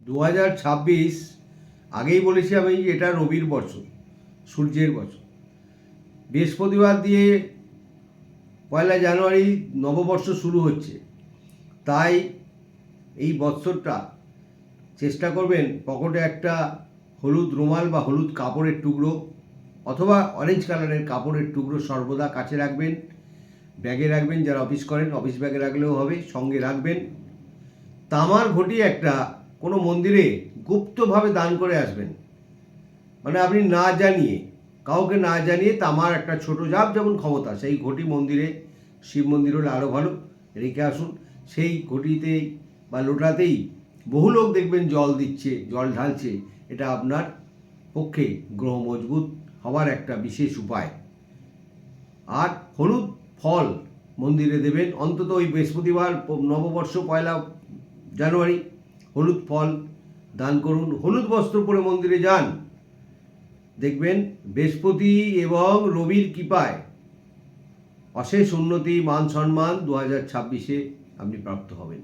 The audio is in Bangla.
2026 আগেই বলেছি আমি, এটা রবির বছর, সূর্যের বছর। বৃহস্পতিবার দিয়ে 1 জানুয়ারি নববর্ষ শুরু হচ্ছে। তাই এই বৎসরটা চেষ্টা করবেন পকেটে একটা হলুদ রুমাল বা হলুদ কাপড়ের টুকরো অথবা অরেঞ্জ কালারের কাপড়ের টুকরো সর্বদা কাছে রাখবেন, ব্যাগে রাখবেন। যারা অফিস করেন অফিস ব্যাগে রাখলেও হবে, সঙ্গে রাখবেন। তামার ঘটি একটা কোনো মন্দিরে গুপ্তভাবে দান করে আসবেন, মানে আপনি না জানিয়ে, কাউকে না জানিয়ে তামার একটা ছোট জাপ যেমন ক্ষমতা, সেই ঘটি মন্দিরে, শিব মন্দির হলে আরও ভালো, রেখে আসুন। সেই ঘটিতেই বা লোটাতেই বহু লোক দেখবেন জল দিচ্ছে, জল ঢালছে। এটা আপনার পক্ষে গ্রহ মজবুত হওয়ার একটা বিশেষ উপায়। আর হলুদ ফল মন্দিরে দেবেন, অন্তত ওই বৃহস্পতিবার নববর্ষ 1 জানুয়ারি হলুদ ফল দান করুন। হলুদ বস্ত্র পরে মন্দিরে যান, দেখবেন বৃহস্পতি এবং রবির কৃপায় অশেষ উন্নতি, মান সম্মান 2026-এ আপনি প্রাপ্ত হবেন।